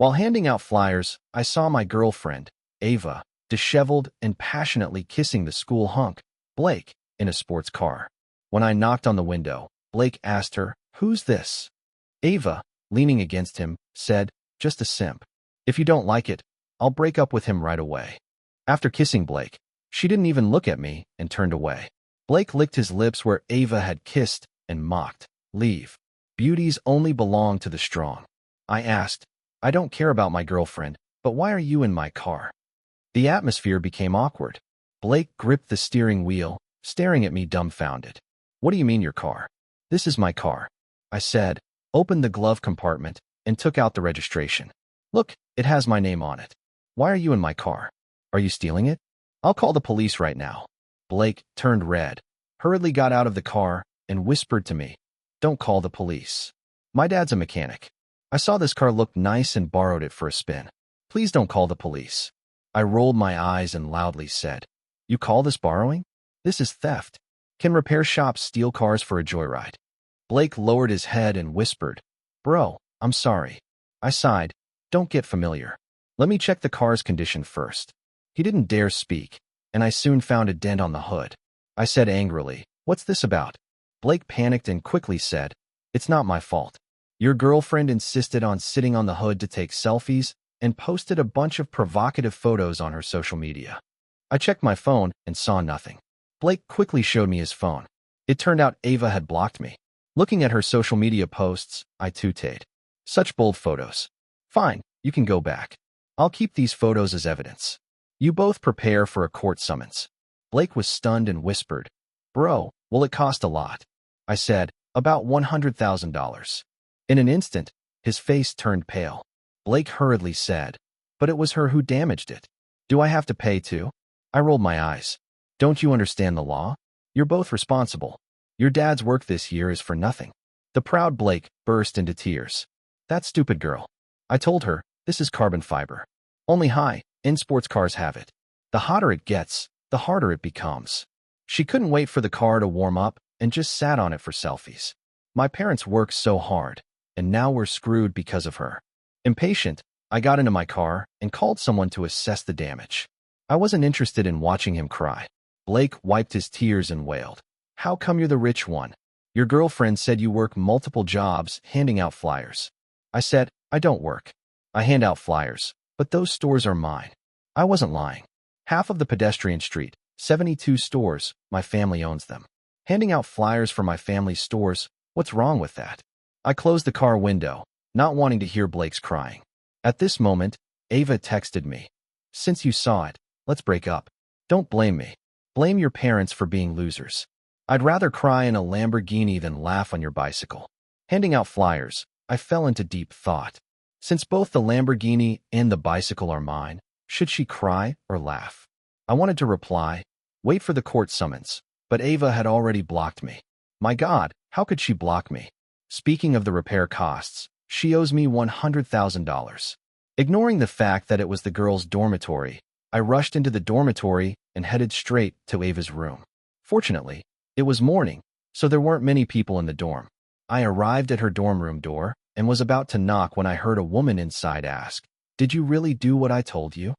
While handing out flyers, I saw my girlfriend, Ava, disheveled and passionately kissing the school hunk, Blake, in a sports car. When I knocked on the window, Blake asked her, "Who's this?" Ava, leaning against him, said, "Just a simp. If you don't like it, I'll break up with him right away." After kissing Blake, she didn't even look at me and turned away. Blake licked his lips where Ava had kissed and mocked, "Leave. Beauties only belong to the strong." I asked, "I don't care about my girlfriend, but why are you in my car?" The atmosphere became awkward. Blake gripped the steering wheel, staring at me dumbfounded. "What do you mean your car?" "This is my car," I said, opened the glove compartment, and took out the registration. "Look, it has my name on it. Why are you in my car? Are you stealing it? I'll call the police right now." Blake turned red, hurriedly got out of the car, and whispered to me, "Don't call the police. My dad's a mechanic. I saw this car looked nice and borrowed it for a spin. Please don't call the police." I rolled my eyes and loudly said, "You call this borrowing? This is theft. Can repair shops steal cars for a joyride?" Blake lowered his head and whispered, "Bro, I'm sorry." I sighed, "Don't get familiar. Let me check the car's condition first." He didn't dare speak, and I soon found a dent on the hood. I said angrily, "What's this about?" Blake panicked and quickly said, "It's not my fault. Your girlfriend insisted on sitting on the hood to take selfies and posted a bunch of provocative photos on her social media." I checked my phone and saw nothing. Blake quickly showed me his phone. It turned out Ava had blocked me. Looking at her social media posts, I tooted. "Such bold photos. Fine, you can go back. I'll keep these photos as evidence. You both prepare for a court summons." Blake was stunned and whispered, "Bro, will it cost a lot?" I said, "About $100,000. In an instant, his face turned pale. Blake hurriedly said, "But it was her who damaged it. Do I have to pay too?" I rolled my eyes. "Don't you understand the law? You're both responsible. Your dad's work this year is for nothing." The proud Blake burst into tears. "That stupid girl. I told her, this is carbon fiber. Only high-end sports cars have it. The hotter it gets, the harder it becomes. She couldn't wait for the car to warm up and just sat on it for selfies. My parents worked so hard, and now we're screwed because of her." Impatient, I got into my car and called someone to assess the damage. I wasn't interested in watching him cry. Blake wiped his tears and wailed, "How come you're the rich one? Your girlfriend said you work multiple jobs handing out flyers." I said, "I don't work. I hand out flyers, but those stores are mine." I wasn't lying. Half of the pedestrian street, 72 stores, my family owns them. Handing out flyers for my family's stores, what's wrong with that? I closed the car window, not wanting to hear Blake's crying. At this moment, Ava texted me, "Since you saw it, let's break up. Don't blame me. Blame your parents for being losers. I'd rather cry in a Lamborghini than laugh on your bicycle." Handing out flyers, I fell into deep thought. Since both the Lamborghini and the bicycle are mine, should she cry or laugh? I wanted to reply, "Wait for the court summons," but Ava had already blocked me. My God, how could she block me? Speaking of the repair costs, she owes me $100,000. Ignoring the fact that it was the girls' dormitory, I rushed into the dormitory and headed straight to Ava's room. Fortunately, it was morning, so there weren't many people in the dorm. I arrived at her dorm room door and was about to knock when I heard a woman inside ask, "Did you really do what I told you?"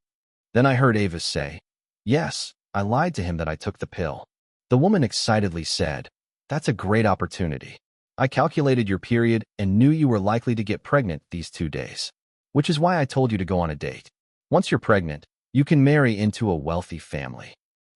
Then I heard Ava say, "Yes, I lied to him that I took the pill." The woman excitedly said, "That's a great opportunity. I calculated your period and knew you were likely to get pregnant these 2 days, which is why I told you to go on a date. Once you're pregnant, you can marry into a wealthy family."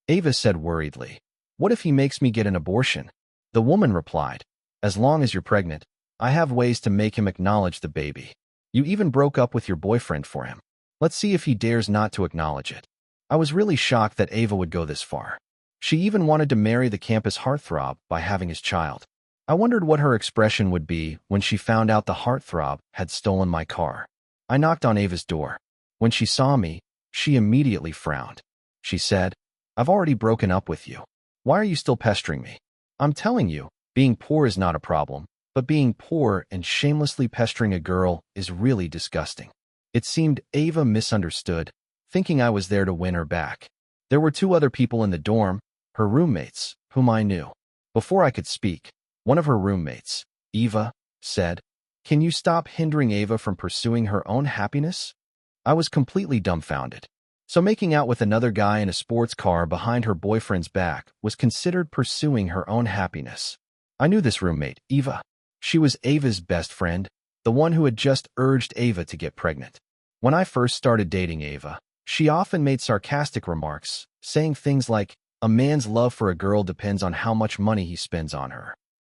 Ava said worriedly, "What if he makes me get an abortion?" The woman replied, "As long as you're pregnant, I have ways to make him acknowledge the baby. You even broke up with your boyfriend for him. Let's see if he dares not to acknowledge it." I was really shocked that Ava would go this far. She even wanted to marry the campus heartthrob by having his child. I wondered what her expression would be when she found out the heartthrob had stolen my car. I knocked on Ava's door. When she saw me, she immediately frowned. She said, "I've already broken up with you. Why are you still pestering me? I'm telling you, being poor is not a problem, but being poor and shamelessly pestering a girl is really disgusting." It seemed Ava misunderstood, thinking I was there to win her back. There were 2 other people in the dorm, her roommates, whom I knew. Before I could speak, one of her roommates, Eva, said, Can you stop hindering Ava from pursuing her own happiness? I was completely dumbfounded. So making out with another guy in a sports car behind her boyfriend's back was considered pursuing her own happiness. I knew this roommate, Eva. She was Ava's best friend, the one who had just urged Ava to get pregnant. When I first started dating Ava, she often made sarcastic remarks, saying things like, "A man's love for a girl depends on how much money he spends on her."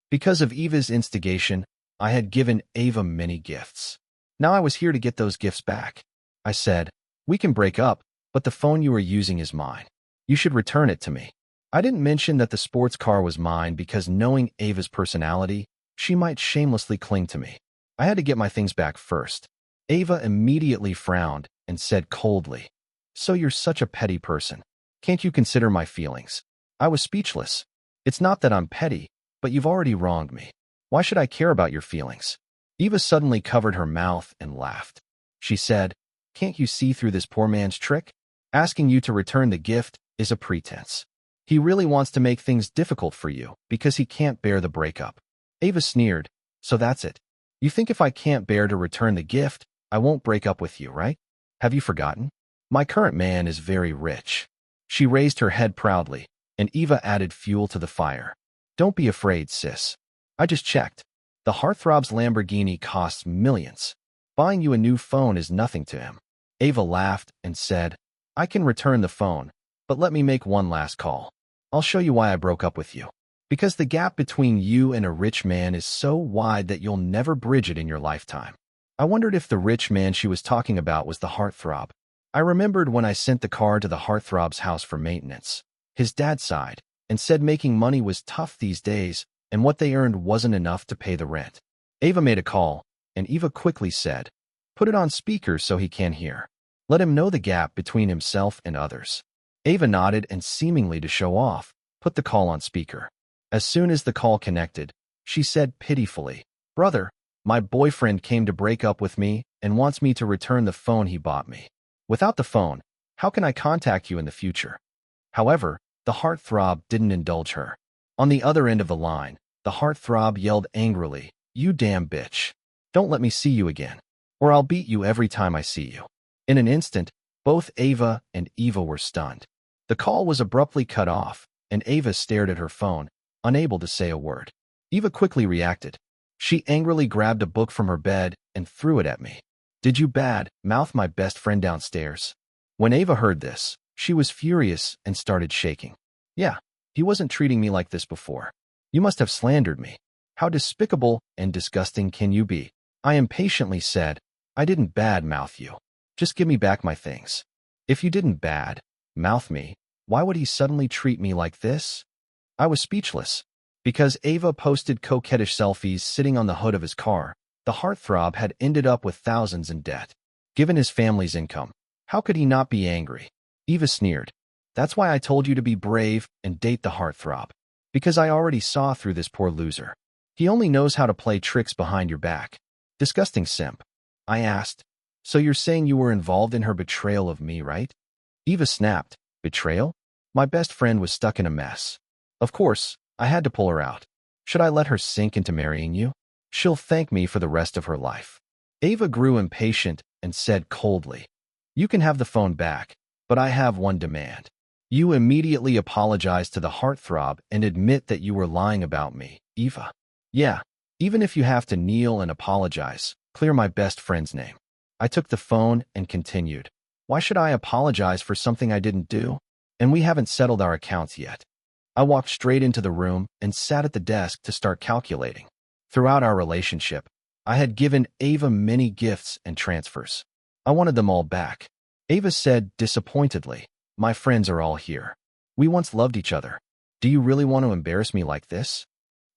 Because of Eva's instigation, I had given Ava many gifts. Now I was here to get those gifts back. I said, "We can break up, but the phone you are using is mine. You should return it to me." I didn't mention that the sports car was mine because knowing Ava's personality, she might shamelessly cling to me. I had to get my things back first. Ava immediately frowned and said coldly, "So you're such a petty person. Can't you consider my feelings?" I was speechless. "It's not that I'm petty, but you've already wronged me. Why should I care about your feelings?" Eva suddenly covered her mouth and laughed. She said, "Can't you see through this poor man's trick? Asking you to return the gift is a pretense. He really wants to make things difficult for you because he can't bear the breakup." Ava sneered, "So that's it. You think if I can't bear to return the gift, I won't break up with you, right? Have you forgotten? My current man is very rich." She raised her head proudly, and Eva added fuel to the fire. "Don't be afraid, sis. I just checked. The heartthrob's Lamborghini costs millions. Buying you a new phone is nothing to him." Ava laughed and said, "I can return the phone, but let me make one last call. I'll show you why I broke up with you. Because the gap between you and a rich man is so wide that you'll never bridge it in your lifetime." I wondered if the rich man she was talking about was the heartthrob. I remembered when I sent the car to the heartthrob's house for maintenance. His dad sighed and said making money was tough these days, and what they earned wasn't enough to pay the rent. Ava made a call, and Eva quickly said, "Put it on speaker so he can hear. Let him know the gap between himself and others." Ava nodded and, seemingly to show off, put the call on speaker. As soon as the call connected, she said pitifully, "Brother, my boyfriend came to break up with me and wants me to return the phone he bought me. Without the phone, how can I contact you in the future?" However, the heartthrob didn't indulge her. On the other end of the line, the heartthrob yelled angrily, "You damn bitch. Don't let me see you again, or I'll beat you every time I see you." In an instant, both Ava and Eva were stunned. The call was abruptly cut off, and Ava stared at her phone, unable to say a word. Eva quickly reacted. She angrily grabbed a book from her bed and threw it at me. "Did you mouth my best friend downstairs?" When Ava heard this, she was furious and started shaking. "Yeah, he wasn't treating me like this before. You must have slandered me. How despicable and disgusting can you be?" I impatiently said, "I didn't mouth you. Just give me back my things." "If you didn't mouth me, why would he suddenly treat me like this?" I was speechless. Because Ava posted coquettish selfies sitting on the hood of his car, the heartthrob had ended up with thousands in debt. Given his family's income, how could he not be angry? Eva sneered. "That's why I told you to be brave and date the heartthrob. Because I already saw through this poor loser. He only knows how to play tricks behind your back." "Disgusting simp." I asked. "So you're saying you were involved in her betrayal of me, right?" Eva snapped. "Betrayal?" My best friend was stuck in a mess. Of course, I had to pull her out. Should I let her sink into marrying you? She'll thank me for the rest of her life. Ava grew impatient and said coldly, "You can have the phone back, but I have one demand. You immediately apologize to the heartthrob and admit that you were lying about me, Eva. Yeah, even if you have to kneel and apologize, clear my best friend's name." I took the phone and continued, "Why should I apologize for something I didn't do? And we haven't settled our accounts yet." I walked straight into the room and sat at the desk to start calculating. Throughout our relationship, I had given Ava many gifts and transfers. I wanted them all back. Ava said disappointedly, "My friends are all here. We once loved each other. Do you really want to embarrass me like this?"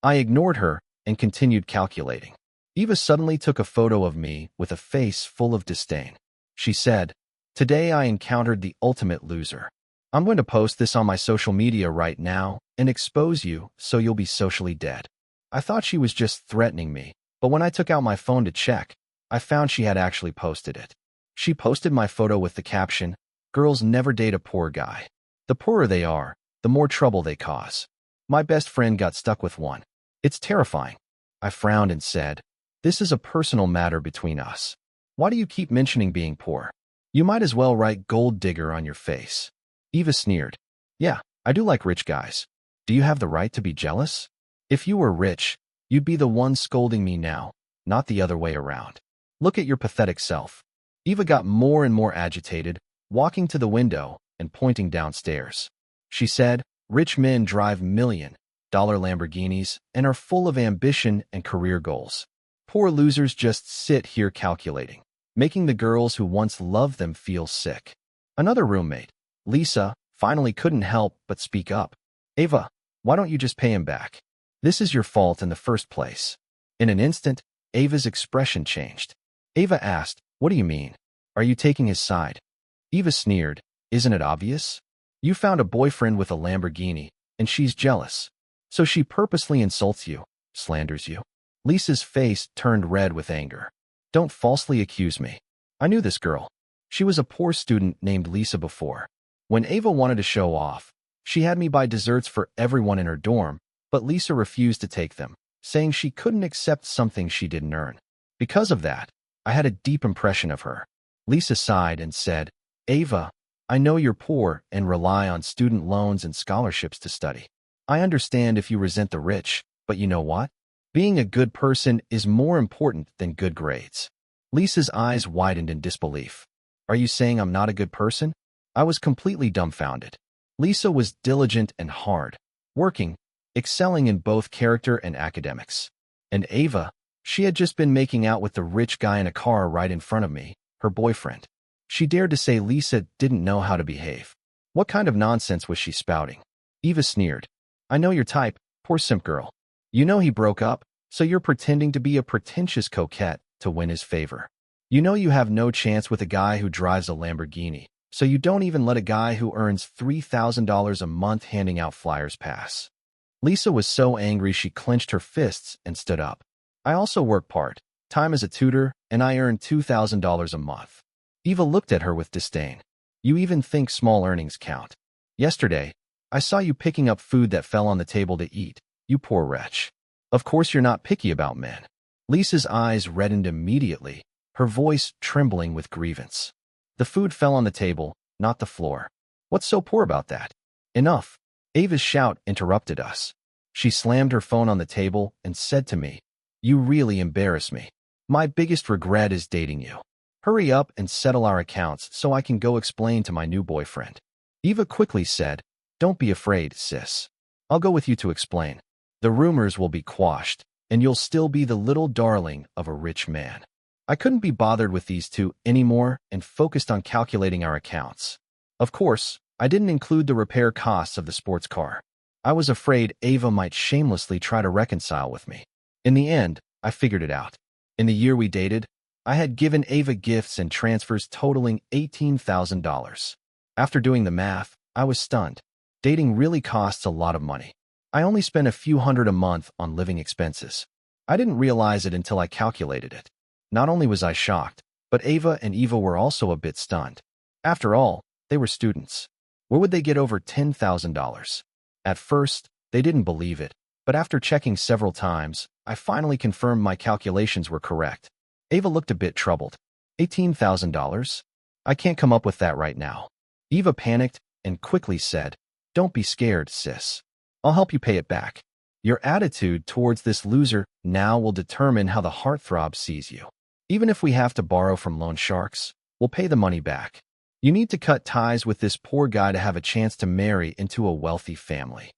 I ignored her and continued calculating. Eva suddenly took a photo of me with a face full of disdain. She said, "Today I encountered the ultimate loser. I'm going to post this on my social media right now and expose you so you'll be socially dead." I thought she was just threatening me, but when I took out my phone to check, I found she had actually posted it. She posted my photo with the caption, "Girls never date a poor guy. The poorer they are, the more trouble they cause." My best friend got stuck with one. It's terrifying. I frowned and said, This is a personal matter between us. Why do you keep mentioning being poor? You might as well write gold digger on your face. Eva sneered. Yeah, I do like rich guys. Do you have the right to be jealous? If you were rich, you'd be the one scolding me now, not the other way around. Look at your pathetic self. Eva got more and more agitated, walking to the window and pointing downstairs. She said, rich men drive $1 million Lamborghinis and are full of ambition and career goals. Poor losers just sit here calculating, making the girls who once loved them feel sick. Another roommate, Lisa, finally couldn't help but speak up. Ava, why don't you just pay him back? This is your fault in the first place. In an instant, Ava's expression changed. Ava asked, what do you mean? Are you taking his side? Eva sneered, isn't it obvious? You found a boyfriend with a Lamborghini, and she's jealous. So she purposely insults you, slanders you. Lisa's face turned red with anger. Don't falsely accuse me. I knew this girl. She was a poor student named Lisa before. When Ava wanted to show off, she had me buy desserts for everyone in her dorm, but Lisa refused to take them, saying she couldn't accept something she didn't earn. Because of that, I had a deep impression of her. Lisa sighed and said, Ava, I know you're poor and rely on student loans and scholarships to study. I understand if you resent the rich, but you know what? Being a good person is more important than good grades. Lisa's eyes widened in disbelief. Are you saying I'm not a good person? I was completely dumbfounded. Lisa was diligent and hard, working, excelling in both character and academics. And Ava, she had just been making out with the rich guy in a car right in front of me, her boyfriend. She dared to say Lisa didn't know how to behave. What kind of nonsense was she spouting? Eva sneered. I know your type, poor simp girl. You know he broke up, so you're pretending to be a pretentious coquette to win his favor. You know you have no chance with a guy who drives a Lamborghini, so you don't even let a guy who earns $3,000 a month handing out flyers pass. Lisa was so angry she clenched her fists and stood up. I also work part-time as a tutor, and I earn $2,000 a month. Eva looked at her with disdain. You even think small earnings count. Yesterday, I saw you picking up food that fell on the table to eat, you poor wretch. Of course you're not picky about men. Lisa's eyes reddened immediately, her voice trembling with grievance. The food fell on the table, not the floor. What's so poor about that? Enough. Ava's shout interrupted us. She slammed her phone on the table and said to me, You really embarrass me. My biggest regret is dating you. Hurry up and settle our accounts so I can go explain to my new boyfriend. Eva quickly said, Don't be afraid, sis. I'll go with you to explain. The rumors will be quashed, and you'll still be the little darling of a rich man. I couldn't be bothered with these two anymore and focused on calculating our accounts. Of course, I didn't include the repair costs of the sports car. I was afraid Ava might shamelessly try to reconcile with me. In the end, I figured it out. In the year we dated, I had given Ava gifts and transfers totaling $18,000. After doing the math, I was stunned. Dating really costs a lot of money. I only spent a few hundred a month on living expenses. I didn't realize it until I calculated it. Not only was I shocked, but Ava and Eva were also a bit stunned. After all, they were students. Where would they get over $10,000? At first, they didn't believe it, but after checking several times, I finally confirmed my calculations were correct. Ava looked a bit troubled. $18,000? I can't come up with that right now. Eva panicked and quickly said, Don't be scared, sis. I'll help you pay it back. Your attitude towards this loser now will determine how the heartthrob sees you. Even if we have to borrow from loan sharks, we'll pay the money back. You need to cut ties with this poor guy to have a chance to marry into a wealthy family.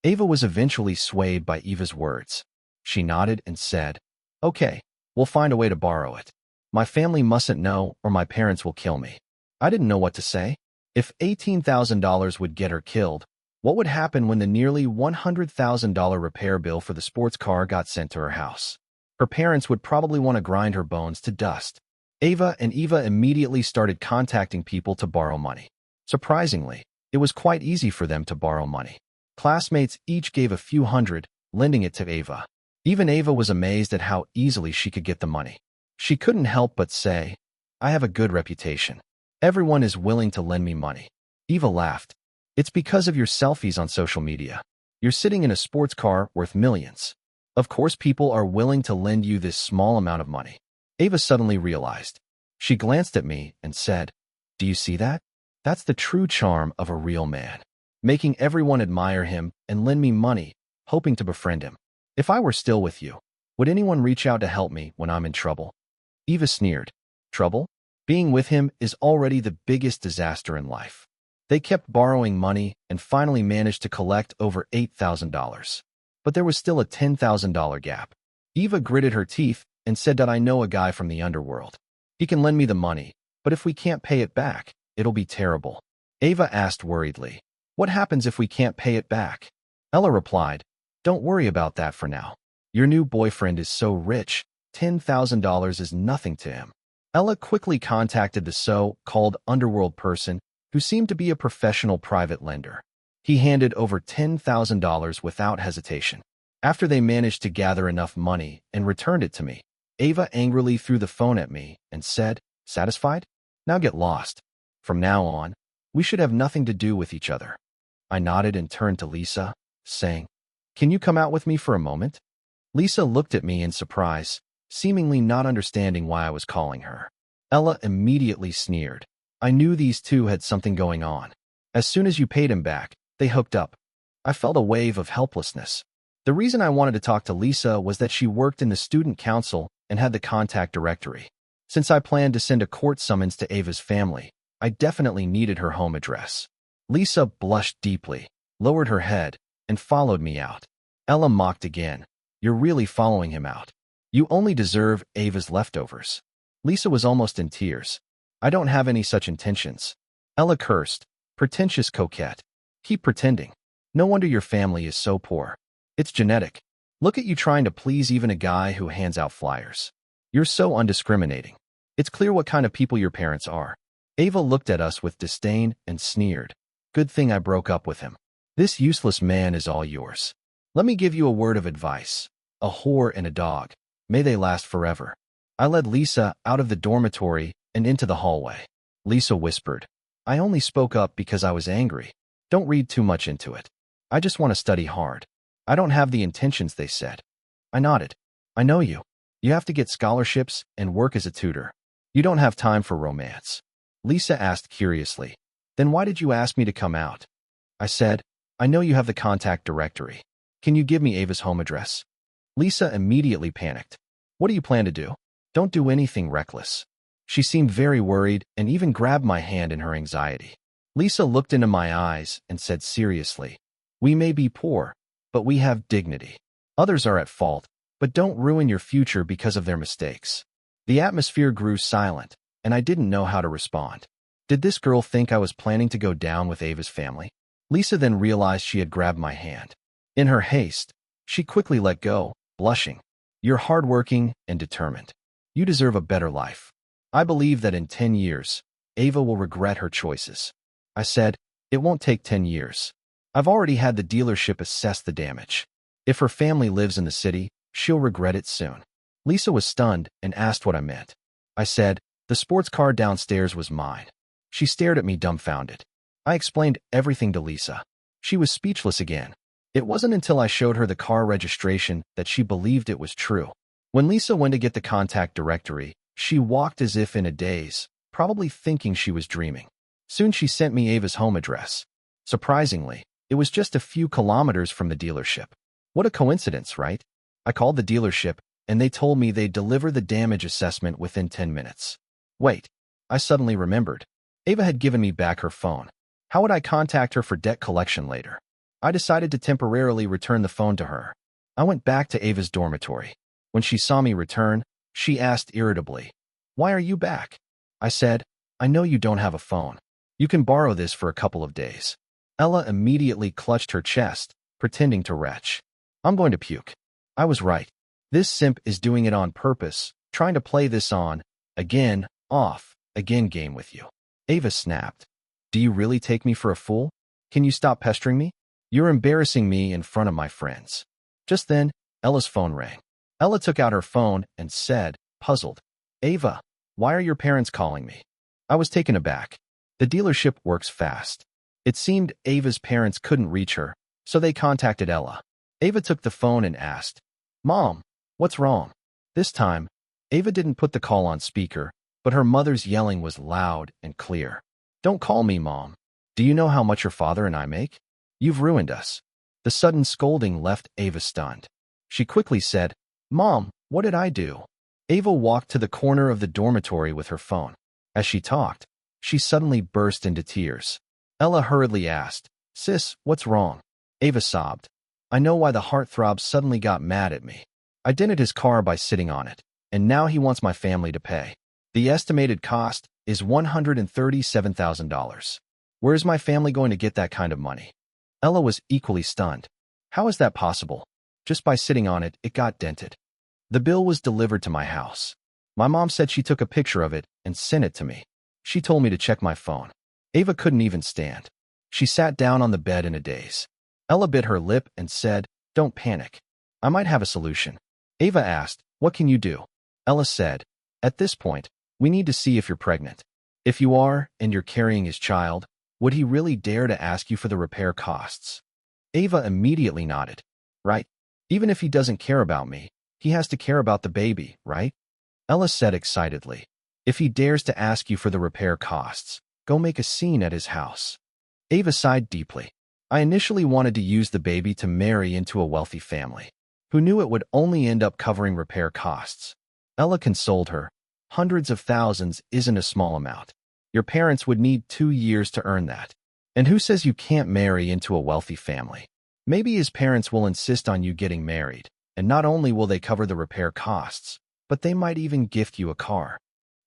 Ava was eventually swayed by Eva's words. She nodded and said, Okay, we'll find a way to borrow it. My family mustn't know or my parents will kill me. I didn't know what to say. If $18,000 would get her killed, what would happen when the nearly $100,000 repair bill for the sports car got sent to her house? Her parents would probably want to grind her bones to dust. Ava and Eva immediately started contacting people to borrow money. Surprisingly, it was quite easy for them to borrow money. Classmates each gave a few hundred, lending it to Ava. Even Ava was amazed at how easily she could get the money. She couldn't help but say, I have a good reputation. Everyone is willing to lend me money. Eva laughed. It's because of your selfies on social media. You're sitting in a sports car worth millions. Of course people are willing to lend you this small amount of money. Ava suddenly realized. She glanced at me and said, "Do you see that? That's the true charm of a real man. Making everyone admire him and lend me money, hoping to befriend him. If I were still with you, would anyone reach out to help me when I'm in trouble?" Eva sneered. Trouble? Being with him is already the biggest disaster in life. They kept borrowing money and finally managed to collect over $8,000. But there was still a $10,000 gap. Eva gritted her teeth and said that I know a guy from the underworld. He can lend me the money, but if we can't pay it back, it'll be terrible. Ava asked worriedly, "What happens if we can't pay it back?" Ella replied, "Don't worry about that for now. Your new boyfriend is so rich, $10,000 is nothing to him." Ella quickly contacted the so-called underworld person who seemed to be a professional private lender. He handed over $10,000 without hesitation. After they managed to gather enough money and returned it to me, Ava angrily threw the phone at me and said, "Satisfied? Now get lost. From now on, we should have nothing to do with each other." I nodded and turned to Lisa, saying, "Can you come out with me for a moment?" Lisa looked at me in surprise, seemingly not understanding why I was calling her. Ella immediately sneered. I knew these two had something going on. As soon as you paid him back, they hooked up. I felt a wave of helplessness. The reason I wanted to talk to Lisa was that she worked in the student council and had the contact directory. Since I planned to send a court summons to Ava's family, I definitely needed her home address. Lisa blushed deeply, lowered her head, and followed me out. Ella mocked again. "You're really following him out. You only deserve Ava's leftovers." Lisa was almost in tears. "I don't have any such intentions." Ella cursed. "Pretentious coquette. Keep pretending. No wonder your family is so poor. It's genetic. Look at you trying to please even a guy who hands out flyers. You're so undiscriminating. It's clear what kind of people your parents are." Ava looked at us with disdain and sneered. "Good thing I broke up with him. This useless man is all yours. Let me give you a word of advice. A whore and a dog. May they last forever." I led Lisa out of the dormitory and into the hallway. Lisa whispered, "I only spoke up because I was angry. Don't read too much into it. I just want to study hard. I don't have the intentions they said." I nodded. "I know you. You have to get scholarships and work as a tutor. You don't have time for romance." Lisa asked curiously, "Then why did you ask me to come out?" I said, "I know you have the contact directory. Can you give me Ava's home address?" Lisa immediately panicked. "What do you plan to do?" "Don't do anything reckless." She seemed very worried and even grabbed my hand in her anxiety. Lisa looked into my eyes and said seriously, "We may be poor, but we have dignity. Others are at fault, but don't ruin your future because of their mistakes." The atmosphere grew silent, and I didn't know how to respond. Did this girl think I was planning to go down with Ava's family? Lisa then realized she had grabbed my hand. In her haste, she quickly let go, blushing. "You're hardworking and determined. You deserve a better life. I believe that in 10 years, Ava will regret her choices." I said, "It won't take 10 years. I've already had the dealership assess the damage. If her family lives in the city, she'll regret it soon." Lisa was stunned and asked what I meant. I said, "The sports car downstairs was mine." She stared at me dumbfounded. I explained everything to Lisa. She was speechless again. It wasn't until I showed her the car registration that she believed it was true. When Lisa went to get the contact directory, she walked as if in a daze, probably thinking she was dreaming. Soon she sent me Ava's home address. Surprisingly, it was just a few kilometers from the dealership. What a coincidence, right? I called the dealership, and they told me they'd deliver the damage assessment within 10 minutes. Wait, I suddenly remembered. Ava had given me back her phone. How would I contact her for debt collection later? I decided to temporarily return the phone to her. I went back to Ava's dormitory. When she saw me return, she asked irritably, "Why are you back?" I said, "I know you don't have a phone. You can borrow this for a couple of days." Ella immediately clutched her chest, pretending to retch. "I'm going to puke." I was right. This simp is doing it on purpose, trying to play this on, again, off, again game with you. Ava snapped. "Do you really take me for a fool? Can you stop pestering me? You're embarrassing me in front of my friends." Just then, Ella's phone rang. Ella took out her phone and said, puzzled, "Ava, why are your parents calling me?" I was taken aback. The dealership works fast. It seemed Ava's parents couldn't reach her, so they contacted Ella. Ava took the phone and asked, Mom, what's wrong? This time, Ava didn't put the call on speaker, but her mother's yelling was loud and clear. Don't call me, Mom. Do you know how much your father and I make? You've ruined us. The sudden scolding left Ava stunned. She quickly said, Mom, what did I do? Ava walked to the corner of the dormitory with her phone. As she talked, she suddenly burst into tears. Ella hurriedly asked, Sis, what's wrong? Ava sobbed. I know why the heartthrob suddenly got mad at me. I dented his car by sitting on it, and now he wants my family to pay. The estimated cost is $137,000. Where's my family going to get that kind of money? Ella was equally stunned. How is that possible? Just by sitting on it, it got dented. The bill was delivered to my house. My mom said she took a picture of it and sent it to me. She told me to check my phone. Ava couldn't even stand. She sat down on the bed in a daze. Ella bit her lip and said, Don't panic. I might have a solution. Ava asked, What can you do? Ella said, At this point, we need to see if you're pregnant. If you are, and you're carrying his child, would he really dare to ask you for the repair costs? Ava immediately nodded. Right. Even if he doesn't care about me, he has to care about the baby, right? Ella said excitedly. If he dares to ask you for the repair costs, go make a scene at his house. Ava sighed deeply. I initially wanted to use the baby to marry into a wealthy family. Who knew it would only end up covering repair costs? Ella consoled her. Hundreds of thousands isn't a small amount. Your parents would need 2 years to earn that. And who says you can't marry into a wealthy family? Maybe his parents will insist on you getting married, and not only will they cover the repair costs, but they might even gift you a car.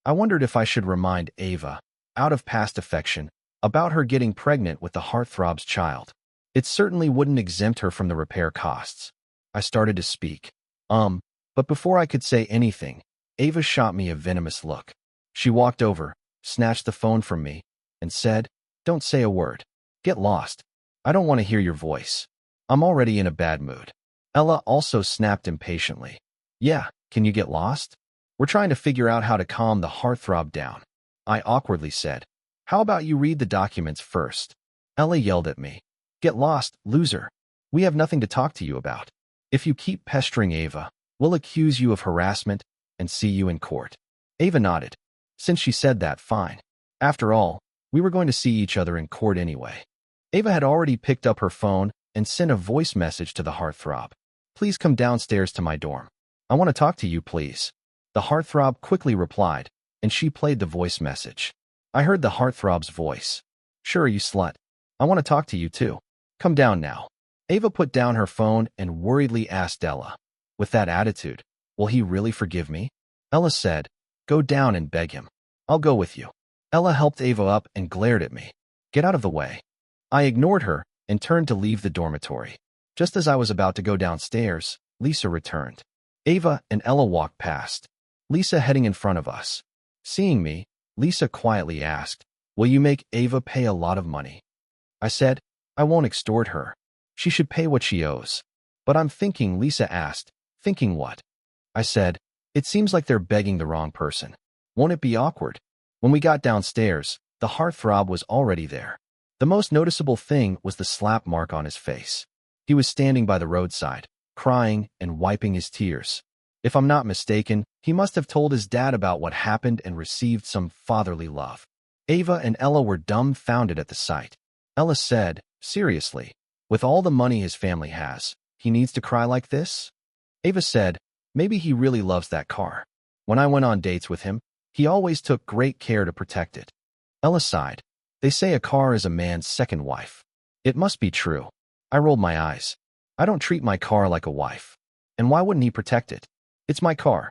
I wondered if I should remind Ava, out of past affection, about her getting pregnant with the heartthrob's child. It certainly wouldn't exempt her from the repair costs. I started to speak. But before I could say anything, Ava shot me a venomous look. She walked over, snatched the phone from me, and said, Don't say a word. Get lost. I don't want to hear your voice. I'm already in a bad mood. Ella also snapped impatiently. Yeah, can you get lost? We're trying to figure out how to calm the heartthrob down. I awkwardly said. How about you read the documents first? Ella yelled at me. Get lost, loser. We have nothing to talk to you about. If you keep pestering Ava, we'll accuse you of harassment and see you in court. Ava nodded. Since she said that, fine. After all, we were going to see each other in court anyway. Ava had already picked up her phone and sent a voice message to the heartthrob. Please come downstairs to my dorm. I want to talk to you, please. The heartthrob quickly replied, and she played the voice message. I heard the heartthrob's voice. Sure, you slut. I want to talk to you too. Come down now. Ava put down her phone and worriedly asked Ella, with that attitude, will he really forgive me? Ella said, Go down and beg him. I'll go with you. Ella helped Ava up and glared at me. Get out of the way. I ignored her and turned to leave the dormitory. Just as I was about to go downstairs, Lisa returned. Ava and Ella walked past, Lisa heading in front of us. Seeing me, Lisa quietly asked, Will you make Ava pay a lot of money? I said, I won't extort her. She should pay what she owes. But I'm thinking, Lisa asked, Thinking what? I said, It seems like they're begging the wrong person. Won't it be awkward? When we got downstairs, the heartthrob was already there. The most noticeable thing was the slap mark on his face. He was standing by the roadside, crying and wiping his tears. If I'm not mistaken, he must have told his dad about what happened and received some fatherly love. Ava and Ella were dumbfounded at the sight. Ella said, Seriously, with all the money his family has, he needs to cry like this? Ava said, Maybe he really loves that car. When I went on dates with him, he always took great care to protect it. Ella sighed. They say a car is a man's second wife. It must be true. I rolled my eyes. I don't treat my car like a wife. And why wouldn't he protect it? It's my car.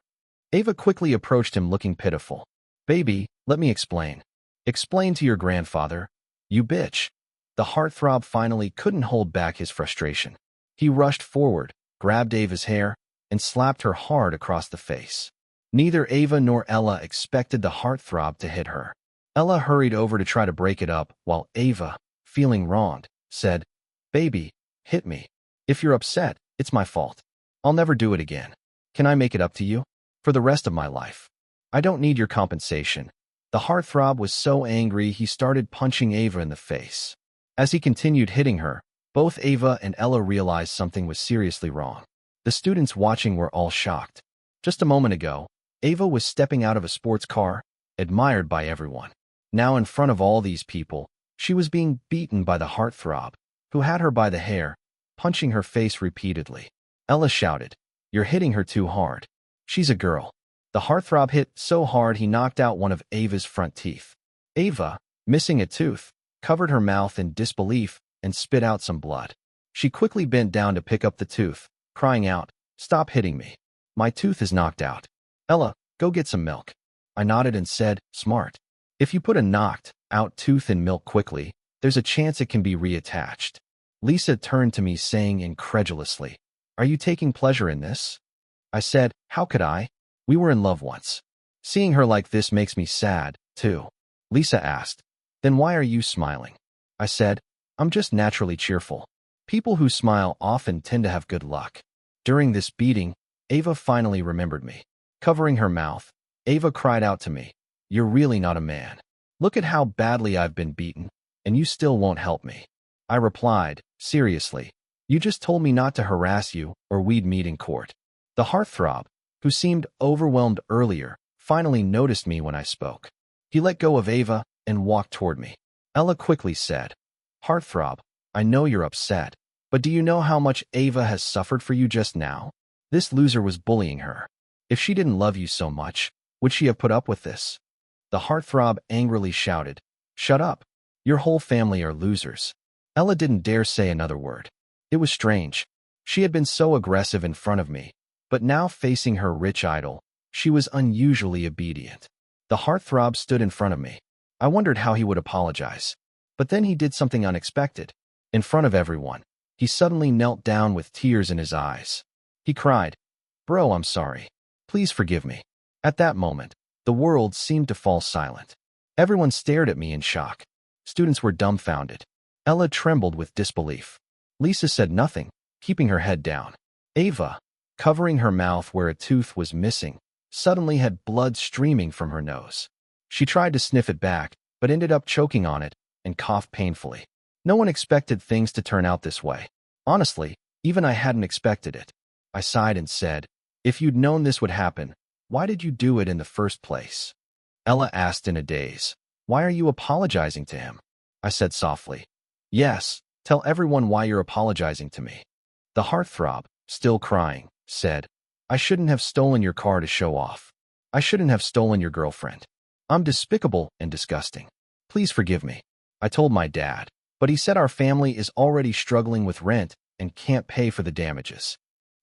Ava quickly approached him looking pitiful. Baby, let me explain. Explain to your grandfather. You bitch. The heartthrob finally couldn't hold back his frustration. He rushed forward, grabbed Ava's hair, and slapped her hard across the face. Neither Ava nor Ella expected the heartthrob to hit her. Ella hurried over to try to break it up, while Ava, feeling wronged, said, Baby, hit me. If you're upset, it's my fault. I'll never do it again. Can I make it up to you? For the rest of my life. I don't need your compensation. The heartthrob was so angry he started punching Ava in the face. As he continued hitting her, both Ava and Ella realized something was seriously wrong. The students watching were all shocked. Just a moment ago, Ava was stepping out of a sports car, admired by everyone. Now in front of all these people, she was being beaten by the heartthrob, who had her by the hair, punching her face repeatedly. Ella shouted, "You're hitting her too hard. She's a girl." The heartthrob hit so hard he knocked out one of Ava's front teeth. Ava, missing a tooth, covered her mouth in disbelief and spit out some blood. She quickly bent down to pick up the tooth, crying out, "Stop hitting me. My tooth is knocked out. Ella, go get some milk." I nodded and said, "Smart. If you put a knocked-out tooth in milk quickly, there's a chance it can be reattached." Lisa turned to me saying incredulously, "Are you taking pleasure in this?" I said, "How could I? We were in love once. Seeing her like this makes me sad, too." Lisa asked, "Then why are you smiling?" I said, "I'm just naturally cheerful. People who smile often tend to have good luck." During this beating, Ava finally remembered me. Covering her mouth, Ava cried out to me, "You're really not a man. Look at how badly I've been beaten, and you still won't help me." I replied, seriously, "You just told me not to harass you or we'd meet in court." The heartthrob, who seemed overwhelmed earlier, finally noticed me when I spoke. He let go of Ava and walked toward me. Ella quickly said, "Heartthrob, I know you're upset, but do you know how much Ava has suffered for you just now? This loser was bullying her. If she didn't love you so much, would she have put up with this?" The heartthrob angrily shouted, "Shut up. Your whole family are losers." Ella didn't dare say another word. It was strange. She had been so aggressive in front of me, but now facing her rich idol, she was unusually obedient. The heartthrob stood in front of me. I wondered how he would apologize. But then he did something unexpected. In front of everyone, he suddenly knelt down with tears in his eyes. He cried, "Bro, I'm sorry. Please forgive me." At that moment, the world seemed to fall silent. Everyone stared at me in shock. Students were dumbfounded. Ella trembled with disbelief. Lisa said nothing, keeping her head down. Ava, covering her mouth where a tooth was missing, suddenly had blood streaming from her nose. She tried to sniff it back, but ended up choking on it and coughed painfully. No one expected things to turn out this way. Honestly, even I hadn't expected it. I sighed and said, "If you'd known this would happen, why did you do it in the first place?" Ella asked in a daze, "Why are you apologizing to him?" I said softly, "Yes, tell everyone why you're apologizing to me." The heartthrob, still crying, said, "I shouldn't have stolen your car to show off. I shouldn't have stolen your girlfriend. I'm despicable and disgusting. Please forgive me." I told my dad, but he said our family is already struggling with rent and can't pay for the damages.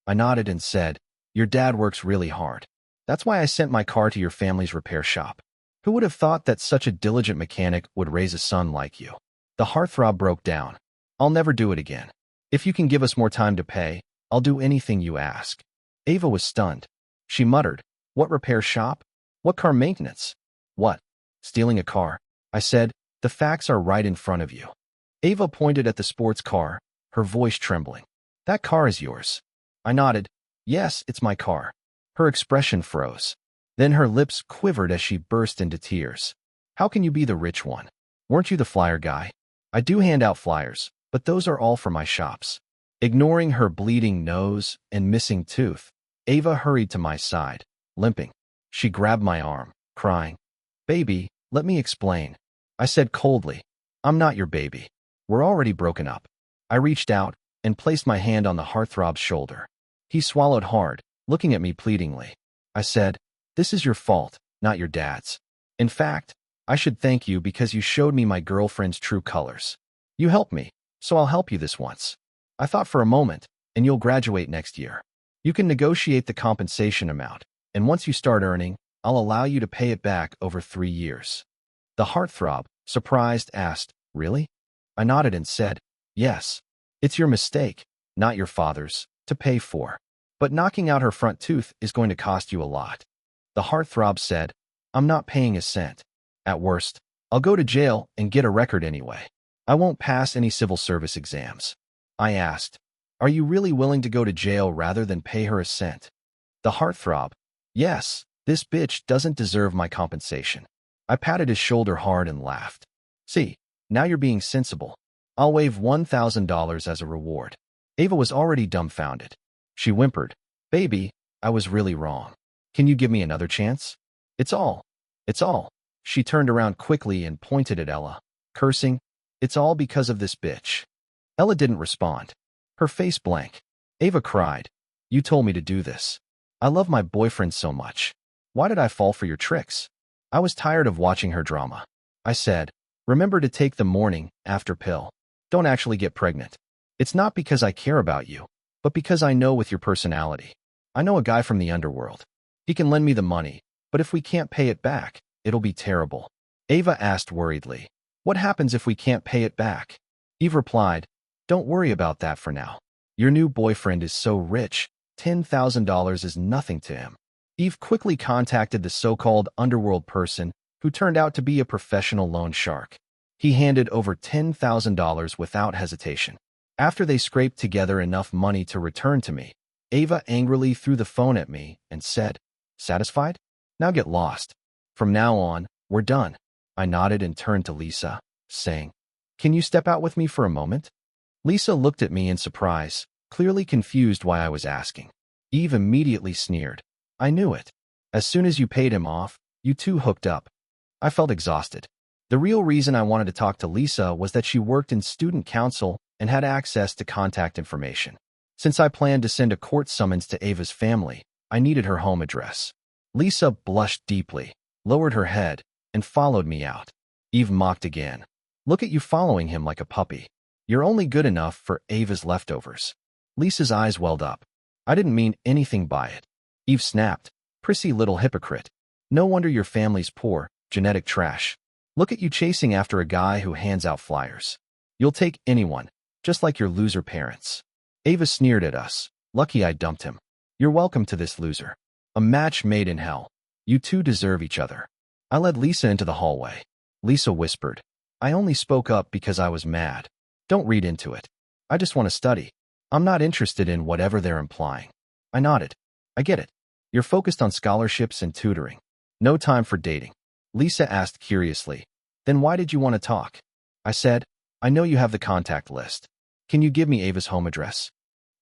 I nodded and said, "Your dad works really hard. That's why I sent my car to your family's repair shop. Who would have thought that such a diligent mechanic would raise a son like you?" The heartthrob broke down. "I'll never do it again. If you can give us more time to pay, I'll do anything you ask." Ava was stunned. She muttered, "What repair shop? What car maintenance? What? Stealing a car?" I said, "The facts are right in front of you." Ava pointed at the sports car, her voice trembling. "That car is yours." I nodded. "Yes, it's my car." Her expression froze. Then her lips quivered as she burst into tears. "How can you be the rich one? Weren't you the flyer guy?" "I do hand out flyers, but those are all for my shops." Ignoring her bleeding nose and missing tooth, Ava hurried to my side, limping. She grabbed my arm, crying, "Baby, let me explain." I said coldly, "I'm not your baby. We're already broken up." I reached out and placed my hand on the heartthrob's shoulder. He swallowed hard, looking at me pleadingly. I said, "This is your fault, not your dad's. In fact, I should thank you because you showed me my girlfriend's true colors. You helped me, so I'll help you this once. I thought for a moment, and you'll graduate next year. You can negotiate the compensation amount, and once you start earning, I'll allow you to pay it back over 3 years." The heartthrob, surprised, asked, "Really?" I nodded and said, "Yes. It's your mistake, not your father's, to pay for. But knocking out her front tooth is going to cost you a lot." The heartthrob said, "I'm not paying a cent. At worst, I'll go to jail and get a record anyway. I won't pass any civil service exams." I asked, "Are you really willing to go to jail rather than pay her a cent?" The heartthrob, "Yes, this bitch doesn't deserve my compensation." I patted his shoulder hard and laughed. "See, now you're being sensible. I'll waive $1,000 as a reward." Ava was already dumbfounded. She whimpered. Baby, I was really wrong. Can you give me another chance? It's all. It's all. She turned around quickly and pointed at Ella, cursing, It's all because of this bitch. Ella didn't respond. Her face blank. Ava cried. You told me to do this. I love my boyfriend so much. Why did I fall for your tricks? I was tired of watching her drama. I said, remember to take the morning after pill. Don't actually get pregnant. It's not because I care about you, but because I know with your personality. I know a guy from the underworld. He can lend me the money, but if we can't pay it back, it'll be terrible. Ava asked worriedly, what happens if we can't pay it back? Eve replied, don't worry about that for now. Your new boyfriend is so rich, $10,000 is nothing to him. Eve quickly contacted the so-called underworld person who turned out to be a professional loan shark. He handed over $10,000 without hesitation. After they scraped together enough money to return to me, Ava angrily threw the phone at me and said, satisfied? Now get lost. From now on, we're done. I nodded and turned to Lisa, saying, can you step out with me for a moment? Lisa looked at me in surprise, clearly confused why I was asking. Eve immediately sneered. I knew it. As soon as you paid him off, you two hooked up. I felt exhausted. The real reason I wanted to talk to Lisa was that she worked in student council and had access to contact information. Since I planned to send a court summons to Ava's family, I needed her home address. Lisa blushed deeply, lowered her head, and followed me out. Eve mocked again. Look at you following him like a puppy. You're only good enough for Ava's leftovers. Lisa's eyes welled up. I didn't mean anything by it. Eve snapped. Prissy little hypocrite. No wonder your family's poor, genetic trash. Look at you chasing after a guy who hands out flyers. You'll take anyone, just like your loser parents. Ava sneered at us. Lucky I dumped him. You're welcome to this loser. A match made in hell. You two deserve each other. I led Lisa into the hallway. Lisa whispered. I only spoke up because I was mad. Don't read into it. I just want to study. I'm not interested in whatever they're implying. I nodded. I get it. You're focused on scholarships and tutoring. No time for dating. Lisa asked curiously. Then why did you want to talk? I said, I know you have the contact list. Can you give me Ava's home address?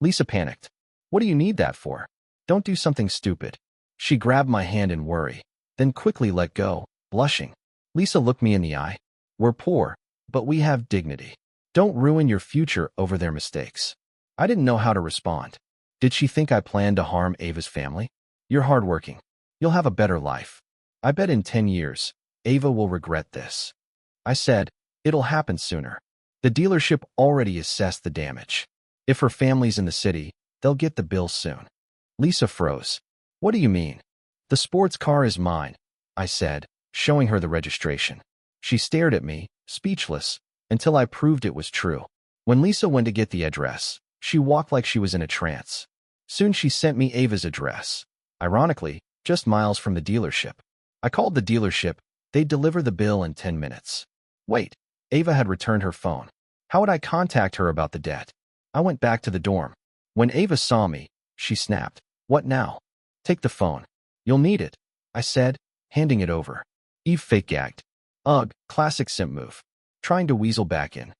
Lisa panicked. What do you need that for? Don't do something stupid. She grabbed my hand in worry, then quickly let go, blushing. Lisa looked me in the eye. We're poor, but we have dignity. Don't ruin your future over their mistakes. I didn't know how to respond. Did she think I planned to harm Ava's family? You're hardworking. You'll have a better life. I bet in 10 years, Ava will regret this. I said, it'll happen sooner. The dealership already assessed the damage. If her family's in the city, they'll get the bill soon. Lisa froze. What do you mean? The sports car is mine, I said, showing her the registration. She stared at me, speechless, until I proved it was true. When Lisa went to get the address, she walked like she was in a trance. Soon she sent me Ava's address. Ironically, just miles from the dealership. I called the dealership. They'd deliver the bill in 10 minutes. Wait, Ava had returned her phone. How would I contact her about the debt? I went back to the dorm. When Ava saw me, she snapped. What now? Take the phone. You'll need it, I said, handing it over. Eve fake gagged. Ugh, classic simp move. Trying to weasel back in.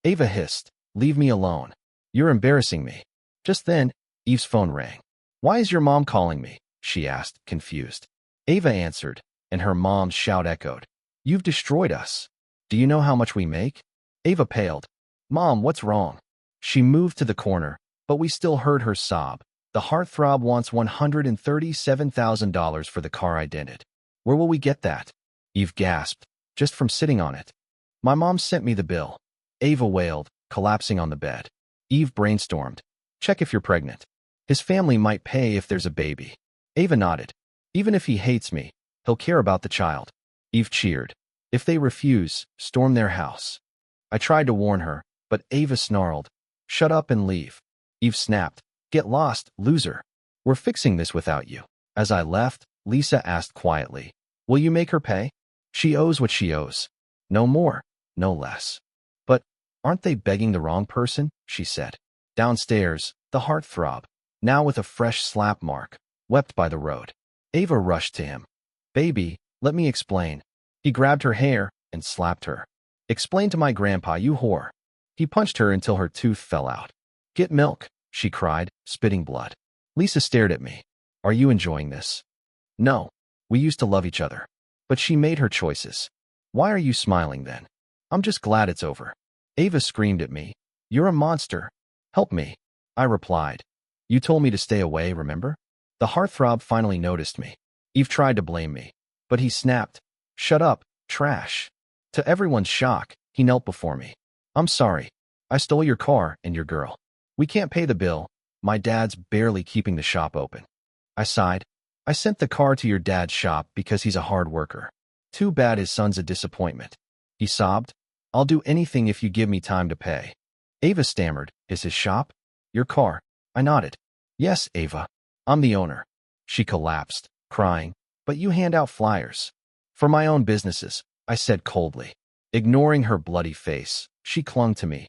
Ava hissed. Leave me alone. You're embarrassing me. Just then, Eve's phone rang. Why is your mom calling me? She asked, confused. Ava answered, and her mom's shout echoed. You've destroyed us. Do you know how much we make? Ava paled. Mom, what's wrong? She moved to the corner, but we still heard her sob. The heartthrob wants $137,000 for the car I dented. Where will we get that? Eve gasped, just from sitting on it. My mom sent me the bill. Ava wailed, collapsing on the bed. Eve brainstormed. Check if you're pregnant. His family might pay if there's a baby. Ava nodded. Even if he hates me, he'll care about the child. Eve cheered. If they refuse, storm their house. I tried to warn her, but Ava snarled. Shut up and leave. Eve snapped. Get lost, loser. We're fixing this without you. As I left, Lisa asked quietly, will you make her pay? She owes what she owes. No more, no less. But aren't they begging the wrong person? She said. Downstairs, the heartthrob, now with a fresh slap mark, wept by the road. Ava rushed to him. Baby, let me explain. He grabbed her hair and slapped her. Explain to my grandpa, you whore. He punched her until her tooth fell out. Get milk, she cried, spitting blood. Lisa stared at me. Are you enjoying this? No. We used to love each other. But she made her choices. Why are you smiling then? I'm just glad it's over. Ava screamed at me. You're a monster. Help me. I replied. You told me to stay away, remember? The heartthrob finally noticed me. Eve tried to blame me, but he snapped. Shut up, trash. To everyone's shock, he knelt before me. I'm sorry. I stole your car and your girl. We can't pay the bill. My dad's barely keeping the shop open. I sighed. I sent the car to your dad's shop because he's a hard worker. Too bad his son's a disappointment. He sobbed. I'll do anything if you give me time to pay. Ava stammered. Is his shop? Your car. I nodded. Yes, Ava. I'm the owner. She collapsed, crying. But you hand out flyers. For my own businesses, I said coldly. Ignoring her bloody face, she clung to me.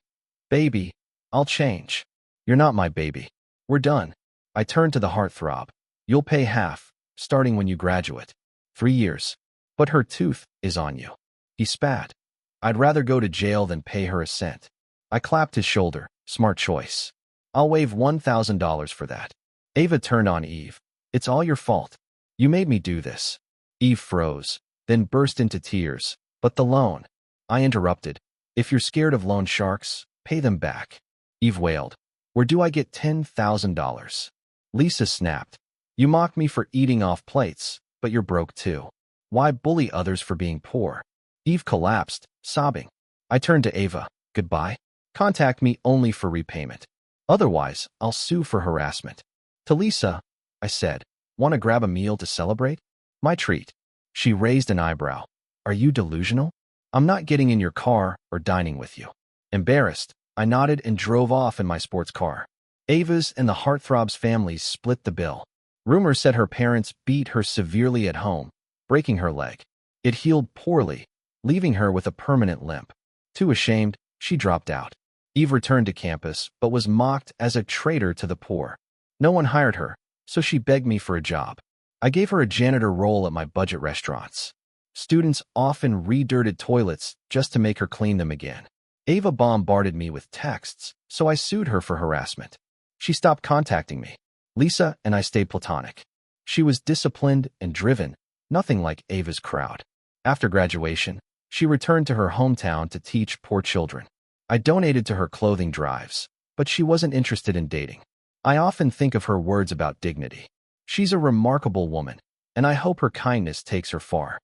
Baby, I'll change. You're not my baby. We're done. I turned to the heartthrob. You'll pay half, starting when you graduate. 3 years. But her tooth is on you. He spat. I'd rather go to jail than pay her a cent. I clapped his shoulder. Smart choice. I'll waive $1,000 for that. Ava turned on Eve. It's all your fault. You made me do this. Eve froze, then burst into tears. But the loan. I interrupted. If you're scared of loan sharks, pay them back. Eve wailed. Where do I get $10,000? Lisa snapped. You mock me for eating off plates, but you're broke too. Why bully others for being poor? Eve collapsed, sobbing. I turned to Ava. Goodbye. Contact me only for repayment. Otherwise, I'll sue for harassment. To Lisa, I said, want to grab a meal to celebrate? My treat. She raised an eyebrow. Are you delusional? I'm not getting in your car or dining with you. Embarrassed, I nodded and drove off in my sports car. Ava's and the heartthrob's families split the bill. Rumors said her parents beat her severely at home, breaking her leg. It healed poorly, leaving her with a permanent limp. Too ashamed, she dropped out. Eve returned to campus, but was mocked as a traitor to the poor. No one hired her, so she begged me for a job. I gave her a janitor role at my budget restaurants. Students often re-dirted toilets just to make her clean them again. Ava bombarded me with texts, so I sued her for harassment. She stopped contacting me. Lisa and I stayed platonic. She was disciplined and driven, nothing like Ava's crowd. After graduation, she returned to her hometown to teach poor children. I donated to her clothing drives, but she wasn't interested in dating. I often think of her words about dignity. She's a remarkable woman, and I hope her kindness takes her far.